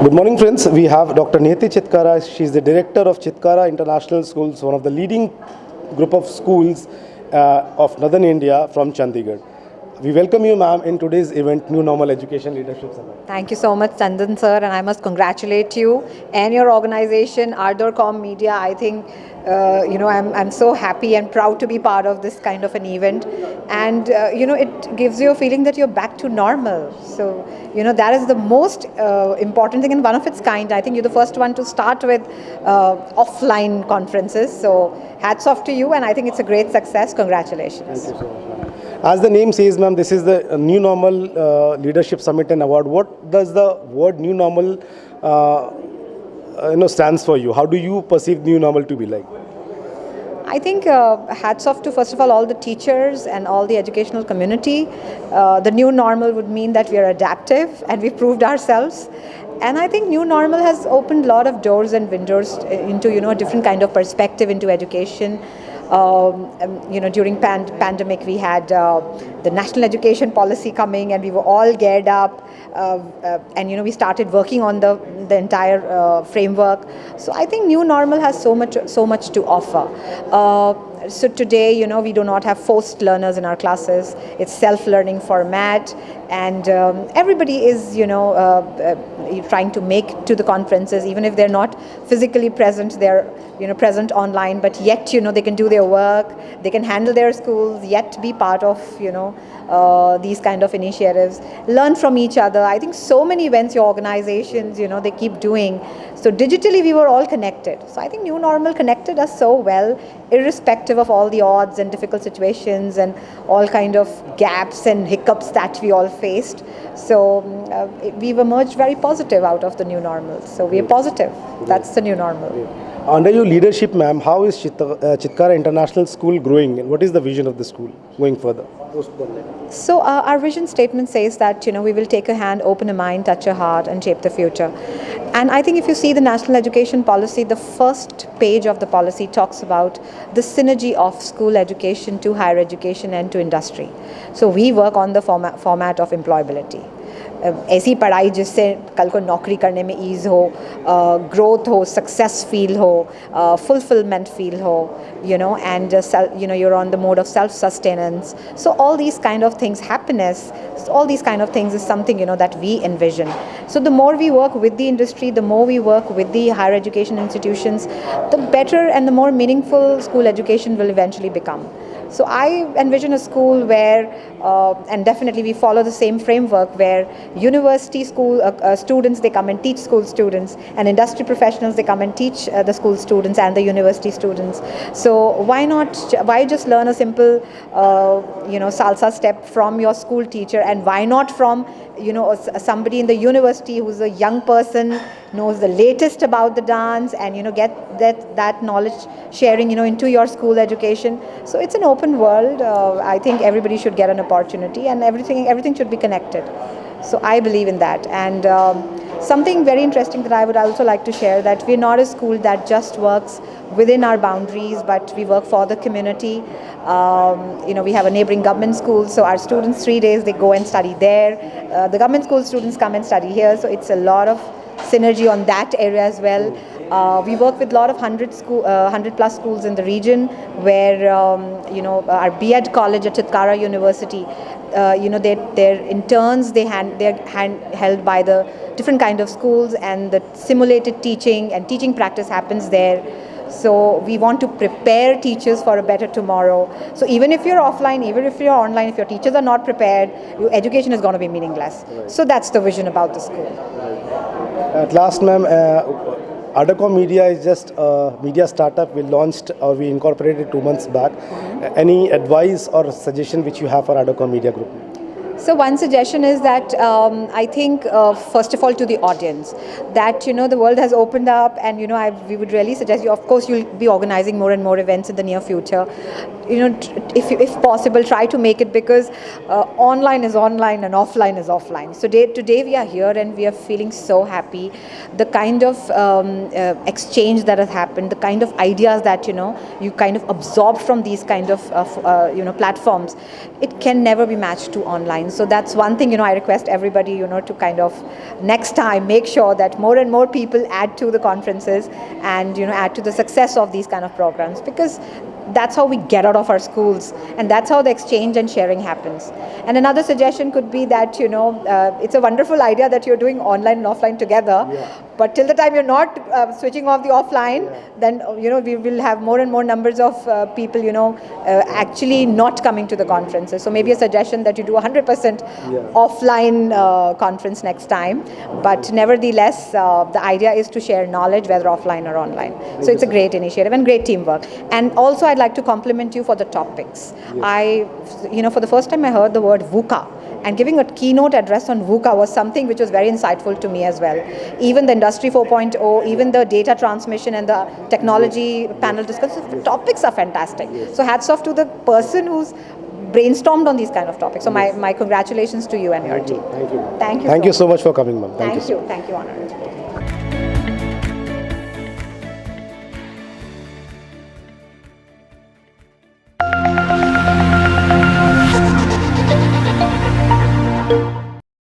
Good morning, friends. We have Dr. Niyati Chitkara. She is the director of Chitkara International Schools, one of the leading group of schools of Northern India from Chandigarh. We welcome you, ma'am, in today's event, New Normal Education Leadership Summit. Thank you so much, Chandan sir, and I must congratulate you and your organization, Ardorcom Media. I think I'm so happy and proud to be part of this kind of an event, and it gives you a feeling that you're back to normal. So that is the most important thing and one of its kind. I think you're the first one to start with offline conferences. So hats off to you, and I think it's a great success. Congratulations. Thank you so much, ma'am. As the name says, ma'am, this is the New Normal Leadership Summit and Award. What does the word New Normal stands for you? How do you perceive New Normal to be like? I think hats off to, first of all the teachers and all the educational community. The new normal would mean that we are adaptive and we've proved ourselves. And I think new normal has opened a lot of doors and windows into a different kind of perspective into education. During pandemic we had the national education policy coming, and we were all geared up, and we started working on the entire framework. So I think new normal has so much to offer. So today, we do not have forced learners in our classes. It's self-learning format, and everybody is, trying to make to the conferences, even if they're not physically present. They're, present online, but yet, they can do their work. They can handle their schools, yet be part of, these kind of initiatives. Learn from each other. I think so many events your organizations, they keep doing. So digitally, we were all connected. So I think new normal connected us so well, irrespective of all the odds and difficult situations and all kind of gaps and hiccups that we all faced. So we've emerged very positive out of the new normal. So we're positive. That's the new normal. Under your leadership, ma'am, how is Chitkara International School growing, and what is the vision of the school going further? So our vision statement says that we will take a hand, open a mind, touch a heart, and shape the future. And I think if you see the national education policy, the first page of the policy talks about the synergy of school education to higher education and to industry. So we work on the format of employability. ऐसी पढ़ाई जिससे कल को नौकरी करने में ease हो, growth हो, सक्सेस फील हो, fulfillment feel ho, and you're on the mode of self-sustenance. So all these kind of things, happiness, all these kind of things is something that we envision. So the more we work with the industry, the more we work with the higher education institutions, the better and the more meaningful school education will eventually become. So I envision a school where, and definitely we follow the same framework, where university school students, they come and teach school students, and industry professionals, they come and teach the school students and the university students. So why just learn a simple, salsa step from your school teacher, and why not from, somebody in the university who's a young person, knows the latest about the dance, and get that knowledge sharing into your school education. So it's an open world. I think everybody should get an opportunity, and everything should be connected. So I believe in that. And something very interesting that I would also like to share, that we're not a school that just works within our boundaries, but we work for the community. We have a neighboring government school, so our students 3 days they go and study there. The government school students come and study here, so it's a lot of synergy on that area as well. We work with a lot of 100 plus schools in the region, where our B.Ed college at Chitkara University, their interns, they're held by the different kind of schools, and the simulated teaching and teaching practice happens there. So we want to prepare teachers for a better tomorrow. So even if you're offline, even if you're online, if your teachers are not prepared, your education is going to be meaningless. Right. So that's the vision about the school. At last, ma'am, Ardorcom Media is just a media startup. We incorporated 2 months back. Any advice or suggestion which you have for Ardorcom Media Group? So one suggestion is that I think first of all to the audience, that the world has opened up, and we would really suggest you. Of course, you'll be organizing more and more events in the near future. If possible, try to make it, because online is online and offline is offline. So today we are here and we are feeling so happy. The kind of exchange that has happened, the kind of ideas that you kind of absorb from these kind of platforms, it can never be matched to online. And so that's one thing, I request everybody, to kind of next time make sure that more and more people add to the conferences and, add to the success of these kind of programs, because that's how we get out of our schools, and that's how the exchange and sharing happens. And another suggestion could be that, it's a wonderful idea that you're doing online and offline together, but till the time you're not switching off the offline, then, we will have more and more numbers of people, actually not coming to the conferences. So maybe a suggestion that you do 100% offline conference next time, but nevertheless, the idea is to share knowledge, whether offline or online. So it's a great initiative and great teamwork. And also I'd like to compliment you for the topics. For the first time I heard the word VUCA, and giving a keynote address on VUCA was something which was very insightful to me as well. Even the Industry 4.0, even the data transmission and the technology panel discussions, the topics are fantastic. So hats off to the person who's brainstormed on these kind of topics. So my congratulations to you and your team. Thank you. Thank you. Thank you so much for coming, ma'am. Thank you. Thank you, Honored.